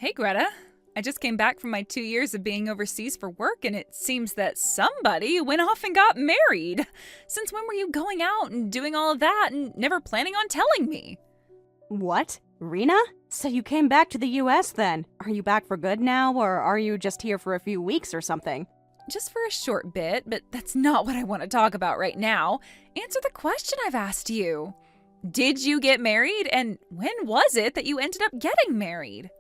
Hey, Greta. I just came back from my 2 years of being overseas for work, and it seems that somebody went off and got married. Since when were you going out and doing all of that and never planning on telling me? What? Rena? So you came back to the US then? Are you back for good now, or are you just here for a few weeks or something? Just for a short bit, but that's not what I want to talk about right now. Answer the question I've asked you. Did you get married, and when was it that you ended up getting married?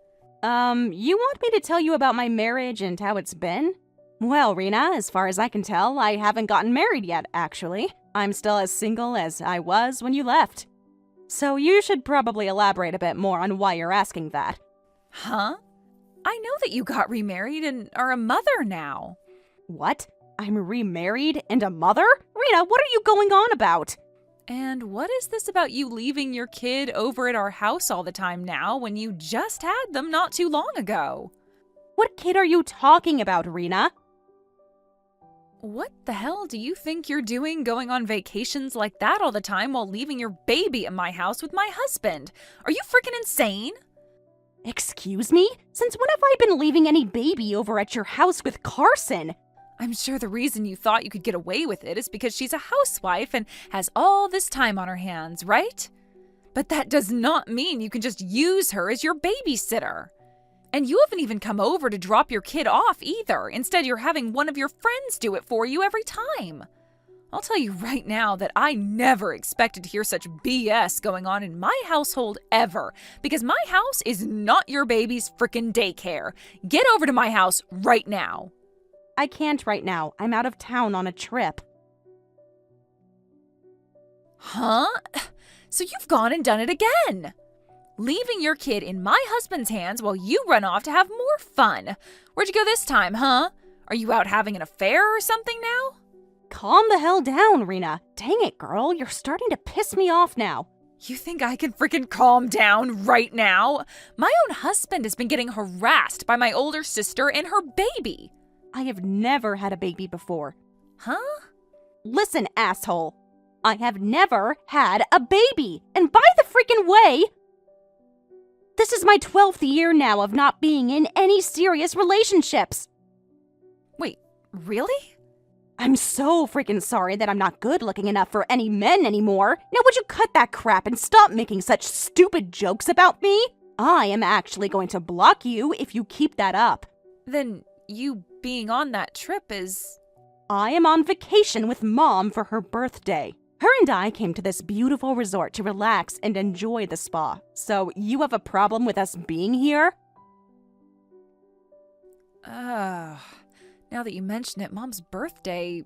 You want me to tell you about my marriage and how it's been? Well, Rena, as far as I can tell, I haven't gotten married yet, actually. I'm still as single as I was when you left. So you should probably elaborate a bit more on why you're asking that. Huh? I know that you got remarried and are a mother now. What? I'm remarried and a mother? Rena, what are you going on about? And what is this about you leaving your kid over at our house all the time now when you just had them not too long ago? What kid are you talking about, Rena? What the hell do you think you're doing going on vacations like that all the time while leaving your baby at my house with my husband? Are you freaking insane? Excuse me? Since when have I been leaving any baby over at your house with Carson? I'm sure the reason you thought you could get away with it is because she's a housewife and has all this time on her hands, right? But that does not mean you can just use her as your babysitter. And you haven't even come over to drop your kid off either. Instead, you're having one of your friends do it for you every time. I'll tell you right now that I never expected to hear such BS going on in my household ever, because my house is not your baby's frickin' daycare. Get over to my house right now. I can't right now. I'm out of town on a trip. Huh? So you've gone and done it again. Leaving your kid in my husband's hands while you run off to have more fun. Where'd you go this time, huh? Are you out having an affair or something now? Calm the hell down, Rena. Dang it, girl. You're starting to piss me off now. You think I can freaking calm down right now? My own husband has been getting harassed by my older sister and her baby. I have never had a baby before. Huh? Listen, asshole. I have never had a baby. And by the freaking way, this is my 12th year now of not being in any serious relationships. Wait, really? I'm so freaking sorry that I'm not good looking enough for any men anymore. Now would you cut that crap and stop making such stupid jokes about me? I am actually going to block you if you keep that up. Then you being on that trip is... I am on vacation with Mom for her birthday. Her and I came to this beautiful resort to relax and enjoy the spa. So you have a problem with us being here? Now that you mention it, Mom's birthday,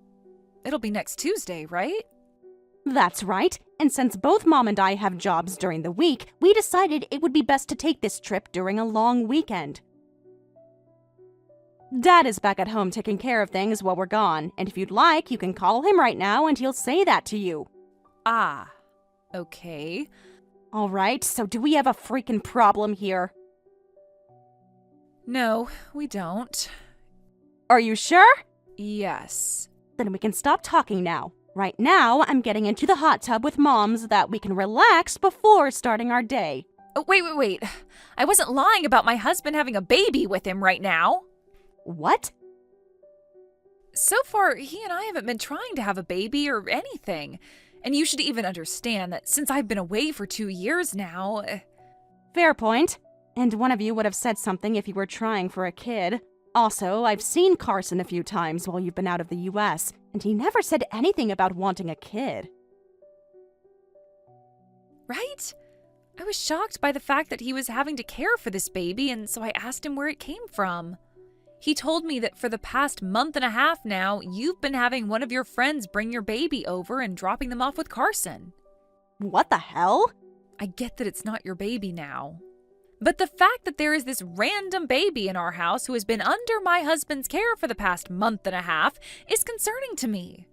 it'll be next Tuesday, right? That's right. And since both Mom and I have jobs during the week, we decided it would be best to take this trip during a long weekend. Dad is back at home taking care of things while we're gone, and if you'd like, you can call him right now and he'll say that to you. Ah, okay. All right, so do we have a freaking problem here? No, we don't. Are you sure? Yes. Then we can stop talking now. Right now, I'm getting into the hot tub with Mom so that we can relax before starting our day. Oh, wait. I wasn't lying about my husband having a baby with him right now. What? So far, he and I haven't been trying to have a baby or anything. And you should even understand that since I've been away for 2 years now... Fair point. And one of you would have said something if you were trying for a kid. Also, I've seen Carson a few times while you've been out of the US, and he never said anything about wanting a kid. Right? I was shocked by the fact that he was having to care for this baby, and so I asked him where it came from. He told me that for the past month and a half now, you've been having one of your friends bring your baby over and dropping them off with Carson. What the hell? I get that it's not your baby now. But the fact that there is this random baby in our house who has been under my husband's care for the past month and a half is concerning to me.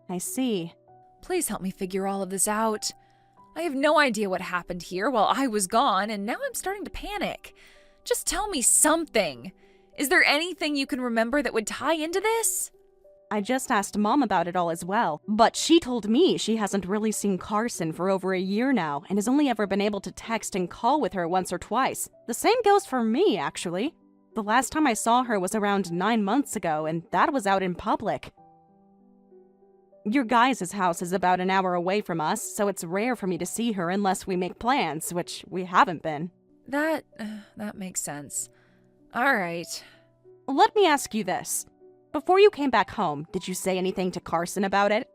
I see. Please help me figure all of this out. I have no idea what happened here while I was gone, and now I'm starting to panic. Just tell me something. Is there anything you can remember that would tie into this? I just asked Mom about it all as well, but she told me she hasn't really seen Carson for over a year now and has only ever been able to text and call with her once or twice. The same goes for me, actually. The last time I saw her was around 9 months ago, and that was out in public. Your guys' house is about an hour away from us, so it's rare for me to see her unless we make plans, which we haven't been. That makes sense. All right. Let me ask you this. Before you came back home, did you say anything to Carson about it?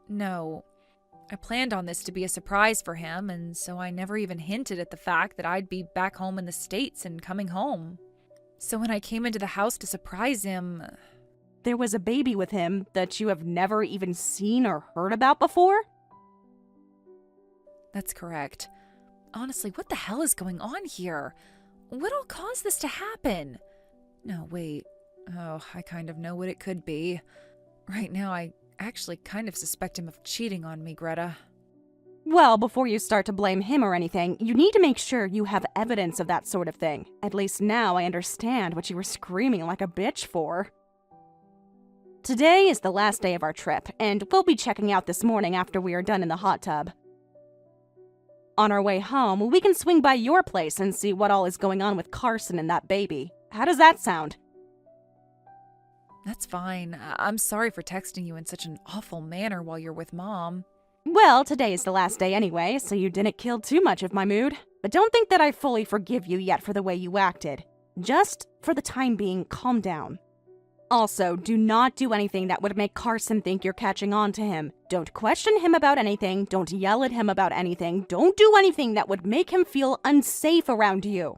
No. I planned on this to be a surprise for him, and so I never even hinted at the fact that I'd be back home in the States and coming home. So when I came into the house to surprise him... There was a baby with him that you have never even seen or heard about before? That's correct. Honestly, what the hell is going on here? What all caused this to happen? No, wait. Oh, I kind of know what it could be. Right now, I actually kind of suspect him of cheating on me, Greta. Well, before you start to blame him or anything, you need to make sure you have evidence of that sort of thing. At least now I understand what you were screaming like a bitch for. Today is the last day of our trip, and we'll be checking out this morning after we are done in the hot tub. On our way home, we can swing by your place and see what all is going on with Carson and that baby. How does that sound? That's fine. I'm sorry for texting you in such an awful manner while you're with Mom. Well, today is the last day anyway, so you didn't kill too much of my mood. But don't think that I fully forgive you yet for the way you acted. Just, for the time being, calm down. Also, do not do anything that would make Carson think you're catching on to him. Don't question him about anything, don't yell at him about anything, don't do anything that would make him feel unsafe around you.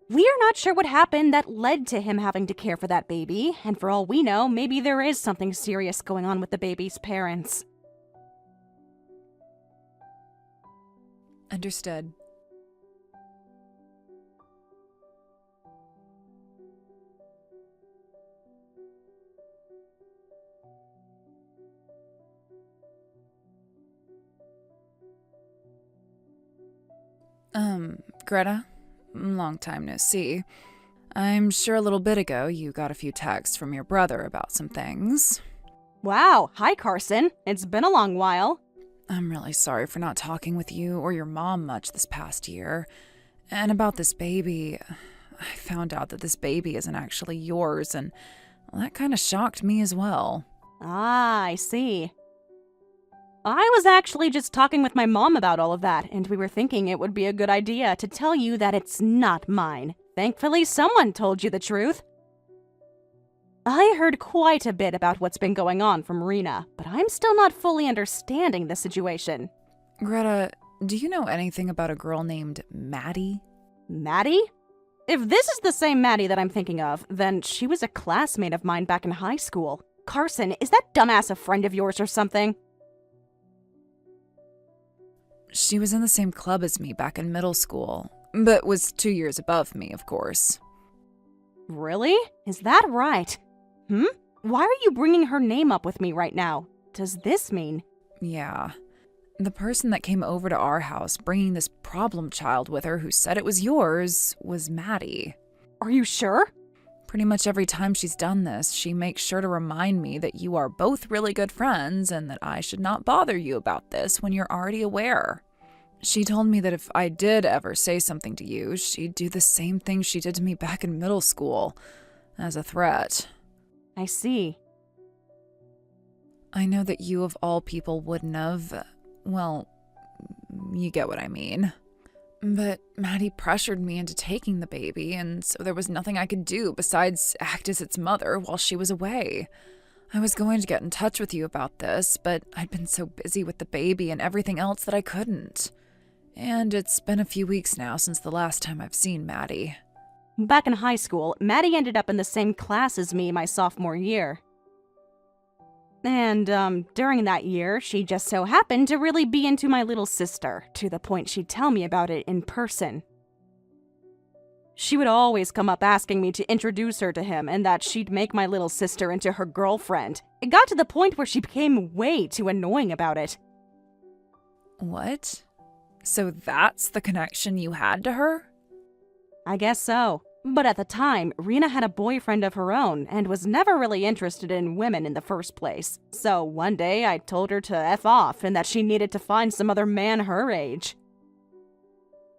We are not sure what happened that led to him having to care for that baby, and for all we know, maybe there is something serious going on with the baby's parents. Understood. Greta? Long time no see. I'm sure a little bit ago you got a few texts from your brother about some things. Wow, hi Carson. It's been a long while. I'm really sorry for not talking with you or your mom much this past year. And about this baby, I found out that this baby isn't actually yours, and that kind of shocked me as well. Ah, I see. I was actually just talking with my mom about all of that, and we were thinking it would be a good idea to tell you that it's not mine. Thankfully, someone told you the truth. I heard quite a bit about what's been going on from Rena, but I'm still not fully understanding the situation. Greta, do you know anything about a girl named Maddie? Maddie? If this is the same Maddie that I'm thinking of, then she was a classmate of mine back in high school. Carson, is that dumbass a friend of yours or something? She was in the same club as me back in middle school, but was 2 years above me, of course. Really? Is that right? Why are you bringing her name up with me right now? Does this mean? Yeah. The person that came over to our house bringing this problem child with her who said it was yours was Maddie. Are you sure? Pretty much every time she's done this, she makes sure to remind me that you are both really good friends and that I should not bother you about this when you're already aware. She told me that if I did ever say something to you, she'd do the same thing she did to me back in middle school, as a threat. I see. I know that you of all people wouldn't have, well, you get what I mean. But Maddie pressured me into taking the baby, and so there was nothing I could do besides act as its mother while she was away. I was going to get in touch with you about this, but I'd been so busy with the baby and everything else that I couldn't. And it's been a few weeks now since the last time I've seen Maddie. Back in high school, Maddie ended up in the same class as me my sophomore year. And, during that year, she just so happened to really be into my little sister, to the point she'd tell me about it in person. She would always come up asking me to introduce her to him and that she'd make my little sister into her girlfriend. It got to the point where she became way too annoying about it. What? So that's the connection you had to her? I guess so. But at the time, Rena had a boyfriend of her own and was never really interested in women in the first place. So one day I told her to F off and that she needed to find some other man her age.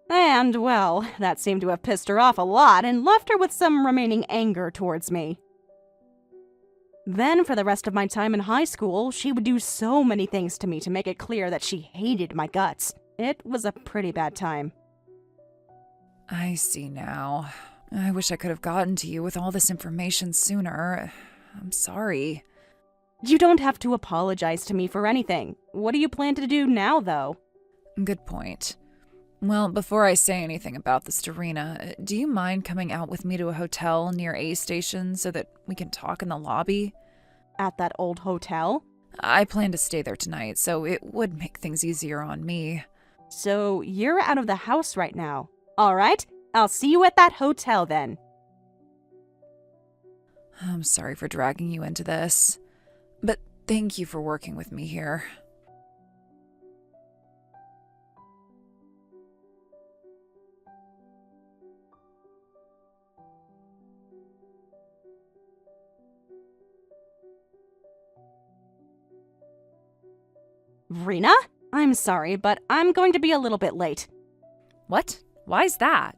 And, well, that seemed to have pissed her off a lot and left her with some remaining anger towards me. Then, for the rest of my time in high school, she would do so many things to me to make it clear that she hated my guts. It was a pretty bad time. I see now. I wish I could have gotten to you with all this information sooner. I'm sorry. You don't have to apologize to me for anything. What do you plan to do now, though? Good point. Well, before I say anything about this to Rena, do you mind coming out with me to a hotel near A Station so that we can talk in the lobby? At that old hotel? I plan to stay there tonight, so it would make things easier on me. So you're out of the house right now. All right, I'll see you at that hotel then. I'm sorry for dragging you into this, but thank you for working with me here. Rena? I'm sorry, but I'm going to be a little bit late. What? Why's that?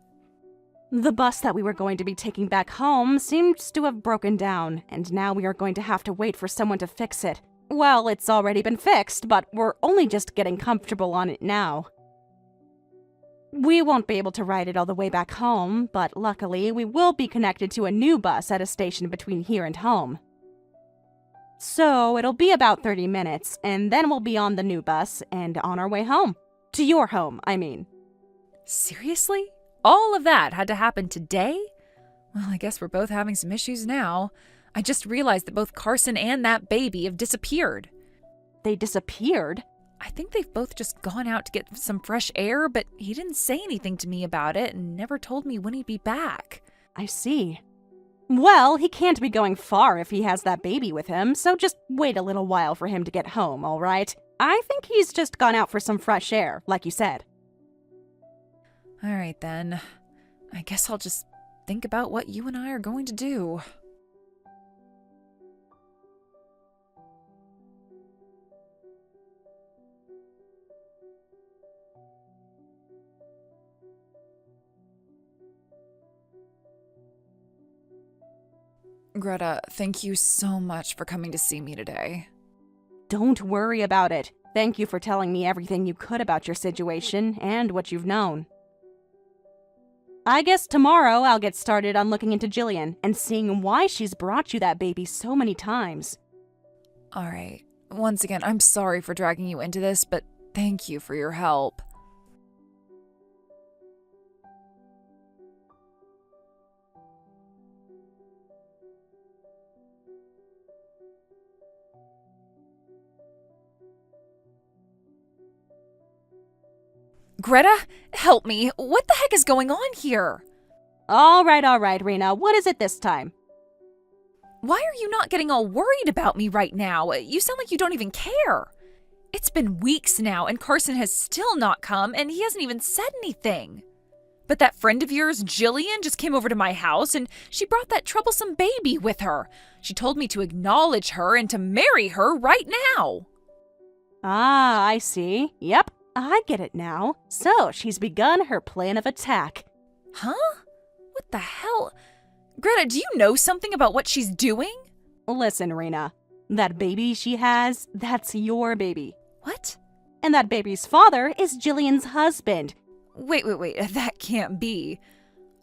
The bus that we were going to be taking back home seems to have broken down, and now we are going to have to wait for someone to fix it. Well, it's already been fixed, but we're only just getting comfortable on it now. We won't be able to ride it all the way back home, but luckily we will be connected to a new bus at a station between here and home. So it'll be about 30 minutes, and then we'll be on the new bus and on our way home. To your home, I mean. Seriously? All of that had to happen today? Well, I guess we're both having some issues now. I just realized that both Carson and that baby have disappeared. They disappeared? I think they've both just gone out to get some fresh air, but he didn't say anything to me about it and never told me when he'd be back. I see. Well, he can't be going far if he has that baby with him, so just wait a little while for him to get home, all right? I think he's just gone out for some fresh air, like you said. All right, then. I guess I'll just think about what you and I are going to do. Greta, thank you so much for coming to see me today. Don't worry about it. Thank you for telling me everything you could about your situation and what you've known. I guess tomorrow I'll get started on looking into Jillian and seeing why she's brought you that baby so many times. All right. Once again, I'm sorry for dragging you into this, but thank you for your help. Greta, help me. What the heck is going on here? All right, Rena. What is it this time? Why are you not getting all worried about me right now? You sound like you don't even care. It's been weeks now, and Carson has still not come, and he hasn't even said anything. But that friend of yours, Jillian, just came over to my house, and she brought that troublesome baby with her. She told me to acknowledge her and to marry her right now. Ah, I see. Yep. I get it now. So, she's begun her plan of attack. Huh? What the hell? Greta, do you know something about what she's doing? Listen, Rena. That baby she has, that's your baby. What? And that baby's father is Jillian's husband. Wait. That can't be.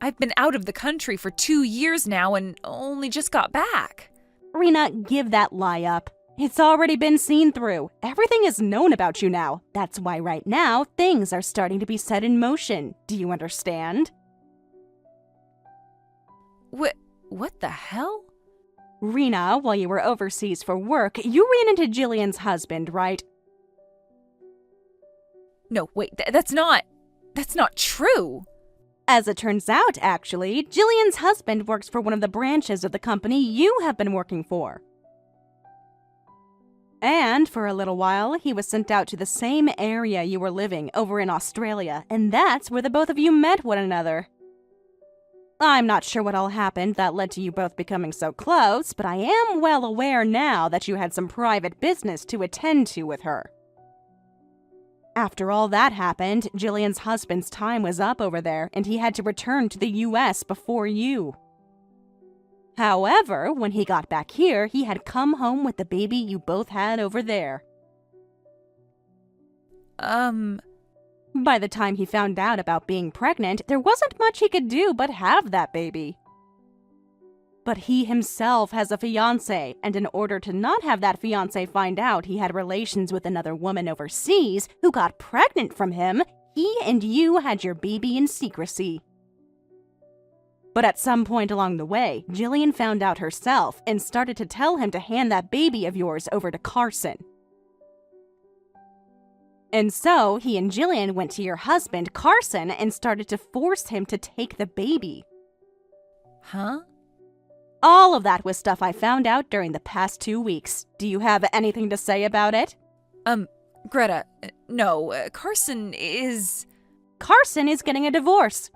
I've been out of the country for 2 years now and only just got back. Rena, give that lie up. It's already been seen through. Everything is known about you now. That's why right now, things are starting to be set in motion. Do you understand? What the hell? Rena, while you were overseas for work, you ran into Jillian's husband, right? No, wait, that's not true. As it turns out, actually, Jillian's husband works for one of the branches of the company you have been working for. And for a little while, he was sent out to the same area you were living over in Australia, and that's where the both of you met one another. I'm not sure what all happened that led to you both becoming so close, but I am well aware now that you had some private business to attend to with her. After all that happened, Jillian's husband's time was up over there, and he had to return to the US before you. However, when he got back here, he had come home with the baby you both had over there. By the time he found out about being pregnant, there wasn't much he could do but have that baby. But he himself has a fiancé, and in order to not have that fiancé find out he had relations with another woman overseas who got pregnant from him, he and you had your baby in secrecy. But at some point along the way, Jillian found out herself and started to tell him to hand that baby of yours over to Carson. And so, he and Jillian went to your husband, Carson, and started to force him to take the baby. Huh? All of that was stuff I found out during the past 2 weeks. Do you have anything to say about it? Greta, no, Carson is getting a divorce.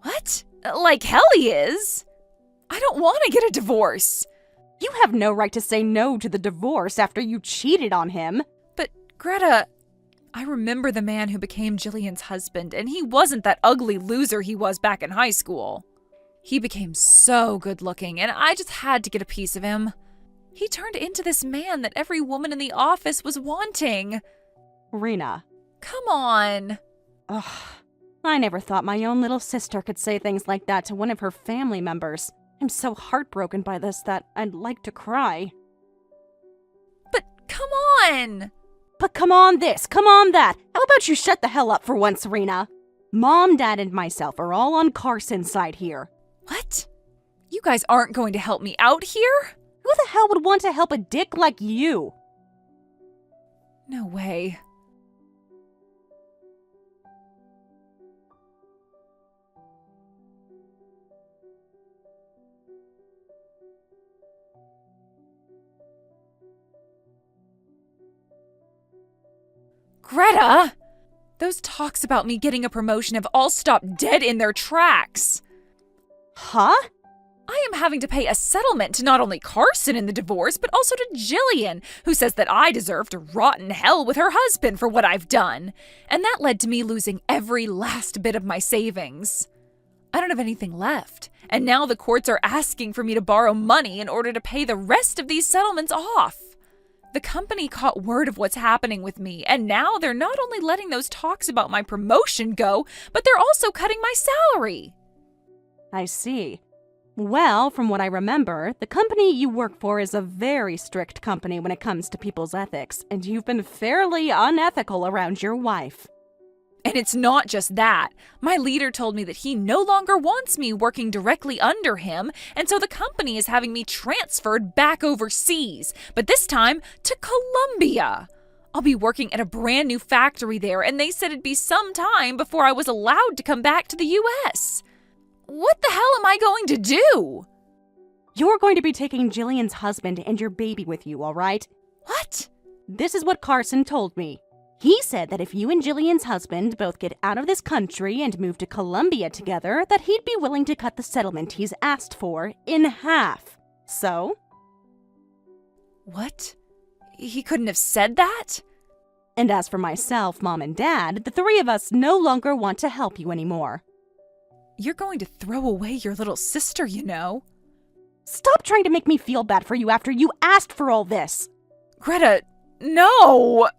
What? Like hell he is? I don't want to get a divorce. You have no right to say no to the divorce after you cheated on him. But, Greta, I remember the man who became Jillian's husband, and he wasn't that ugly loser he was back in high school. He became so good-looking, and I just had to get a piece of him. He turned into this man that every woman in the office was wanting. Rena. Come on. Ugh. I never thought my own little sister could say things like that to one of her family members. I'm so heartbroken by this that I'd like to cry. But come on! But come on this, come on that. How about you shut the hell up for once, Rena? Mom, Dad, and myself are all on Carson's side here. What? You guys aren't going to help me out here? Who the hell would want to help a dick like you? No way. Greta! Those talks about me getting a promotion have all stopped dead in their tracks. Huh? I am having to pay a settlement to not only Carson in the divorce, but also to Jillian, who says that I deserve to rot in hell with her husband for what I've done. And that led to me losing every last bit of my savings. I don't have anything left, and now the courts are asking for me to borrow money in order to pay the rest of these settlements off. The company caught word of what's happening with me, and now they're not only letting those talks about my promotion go, but they're also cutting my salary. I see. Well, from what I remember, the company you work for is a very strict company when it comes to people's ethics, and you've been fairly unethical around your wife. And it's not just that. My leader told me that he no longer wants me working directly under him, and so the company is having me transferred back overseas, but this time to Colombia. I'll be working at a brand new factory there, and they said it'd be some time before I was allowed to come back to the US. What the hell am I going to do? You're going to be taking Jillian's husband and your baby with you, all right? What? This is what Carson told me. He said that if you and Jillian's husband both get out of this country and move to Colombia together, that he'd be willing to cut the settlement he's asked for in half. So? What? He couldn't have said that? And as for myself, Mom, and Dad, the three of us no longer want to help you anymore. You're going to throw away your little sister, you know. Stop trying to make me feel bad for you after you asked for all this. Greta, no!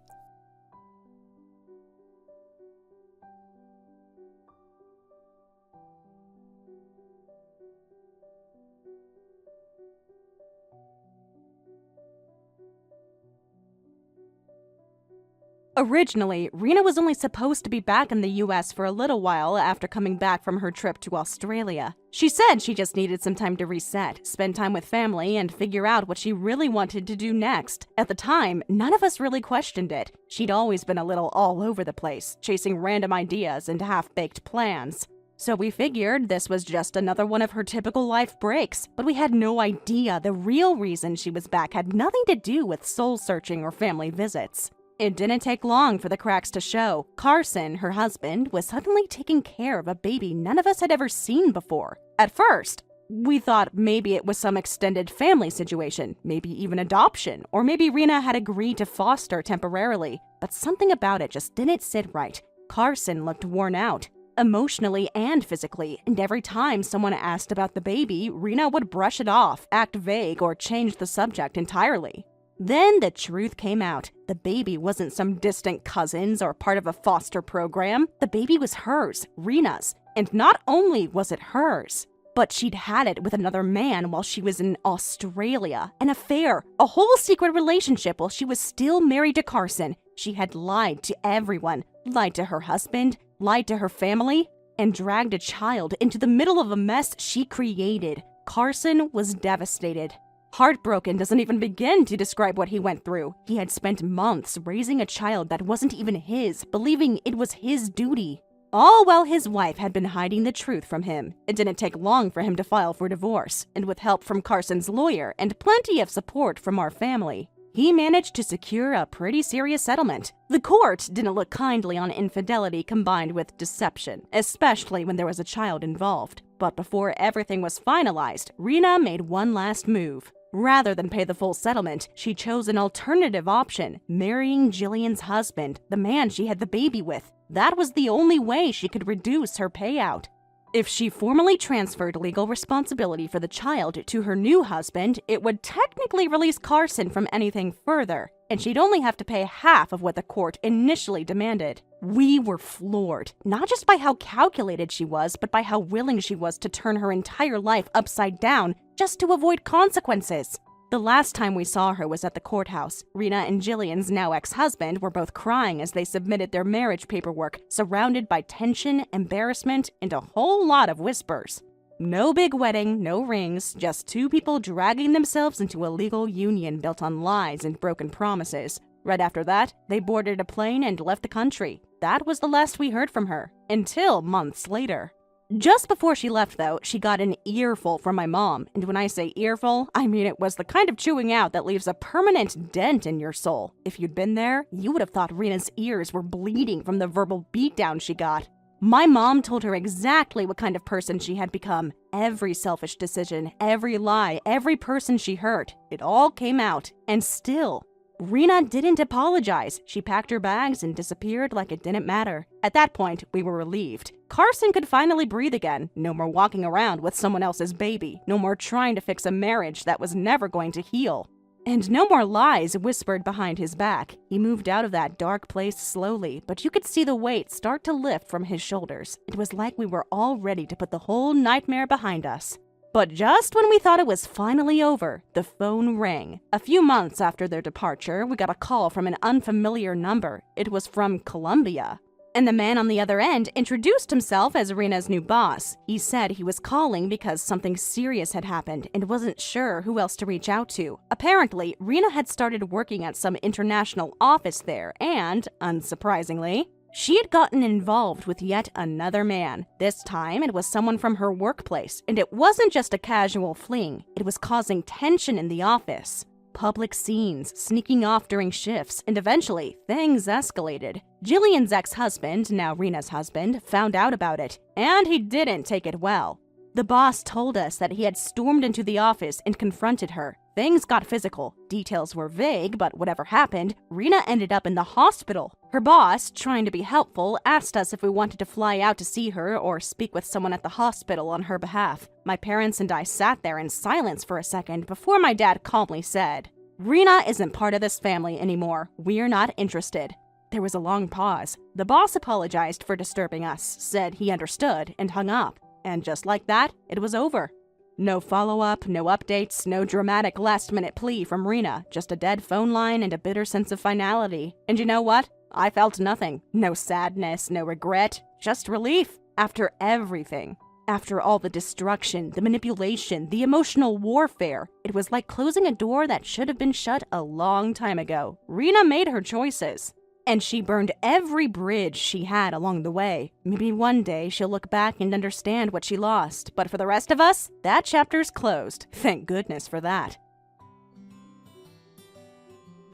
Originally, Rena was only supposed to be back in the US for a little while after coming back from her trip to Australia. She said she just needed some time to reset, spend time with family, and figure out what she really wanted to do next. At the time, none of us really questioned it. She'd always been a little all over the place, chasing random ideas and half-baked plans. So we figured this was just another one of her typical life breaks, but we had no idea the real reason she was back had nothing to do with soul-searching or family visits. It didn't take long for the cracks to show. Carson, her husband, was suddenly taking care of a baby none of us had ever seen before. At first, we thought maybe it was some extended family situation, maybe even adoption, or maybe Rena had agreed to foster temporarily. But something about it just didn't sit right. Carson looked worn out, emotionally and physically, and every time someone asked about the baby, Rena would brush it off, act vague, or change the subject entirely. Then the truth came out. The baby wasn't some distant cousin's or part of a foster program. The baby was hers, Rena's. And not only was it hers, but she'd had it with another man while she was in Australia. An affair, a whole secret relationship while she was still married to Carson. She had lied to everyone, lied to her husband, lied to her family, and dragged a child into the middle of a mess she created. Carson was devastated. Heartbroken doesn't even begin to describe what he went through. He had spent months raising a child that wasn't even his, believing it was his duty. All while his wife had been hiding the truth from him. It didn't take long for him to file for divorce, and with help from Carson's lawyer and plenty of support from our family, he managed to secure a pretty serious settlement. The court didn't look kindly on infidelity combined with deception, especially when there was a child involved. But before everything was finalized, Rena made one last move. Rather than pay the full settlement, she chose an alternative option, marrying Jillian's husband, the man she had the baby with. That was the only way she could reduce her payout. If she formally transferred legal responsibility for the child to her new husband, it would technically release Carson from anything further, and she'd only have to pay half of what the court initially demanded. We were floored, not just by how calculated she was, but by how willing she was to turn her entire life upside down just to avoid consequences. The last time we saw her was at the courthouse. Rena and Jillian's now ex-husband were both crying as they submitted their marriage paperwork, surrounded by tension, embarrassment, and a whole lot of whispers. No big wedding, no rings, just two people dragging themselves into a legal union built on lies and broken promises. Right after that, they boarded a plane and left the country. That was the last we heard from her, until months later. Just before she left, though, she got an earful from my mom. And when I say earful, I mean it was the kind of chewing out that leaves a permanent dent in your soul. If you'd been there, you would have thought Rena's ears were bleeding from the verbal beatdown she got. My mom told her exactly what kind of person she had become. Every selfish decision, every lie, every person she hurt, it all came out. And still, Rena didn't apologize. She packed her bags and disappeared like it didn't matter. At that point, we were relieved. Carson could finally breathe again. No more walking around with someone else's baby. No more trying to fix a marriage that was never going to heal. And no more lies whispered behind his back. He moved out of that dark place slowly, but you could see the weight start to lift from his shoulders. It was like we were all ready to put the whole nightmare behind us. But just when we thought it was finally over, the phone rang. A few months after their departure, we got a call from an unfamiliar number. It was from Colombia. And the man on the other end introduced himself as Rena's new boss. He said he was calling because something serious had happened and wasn't sure who else to reach out to. Apparently, Rena had started working at some international office there and, unsurprisingly, she had gotten involved with yet another man. This time, it was someone from her workplace, and it wasn't just a casual fling. It was causing tension in the office. Public scenes, sneaking off during shifts, and eventually, things escalated. Jillian's ex-husband, now Rena's husband, found out about it, and he didn't take it well. The boss told us that he had stormed into the office and confronted her. Things got physical. Details were vague, but whatever happened, Rena ended up in the hospital. Her boss, trying to be helpful, asked us if we wanted to fly out to see her or speak with someone at the hospital on her behalf. My parents and I sat there in silence for a second before my dad calmly said, "Rena isn't part of this family anymore. We're not interested." There was a long pause. The boss apologized for disturbing us, said he understood, and hung up. And just like that, it was over. No follow-up, no updates, no dramatic last-minute plea from Rena, just a dead phone line and a bitter sense of finality. And you know what? I felt nothing. No sadness, no regret, just relief. After everything. After all the destruction, the manipulation, the emotional warfare, it was like closing a door that should have been shut a long time ago. Rena made her choices. And she burned every bridge she had along the way. Maybe one day she'll look back and understand what she lost. But for the rest of us, that chapter's closed. Thank goodness for that.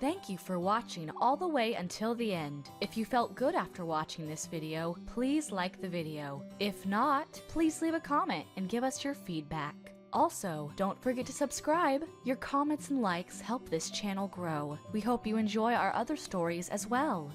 Thank you for watching all the way until the end. If you felt good after watching this video, please like the video. If not, please leave a comment and give us your feedback. Also, don't forget to subscribe. Your comments and likes help this channel grow. We hope you enjoy our other stories as well.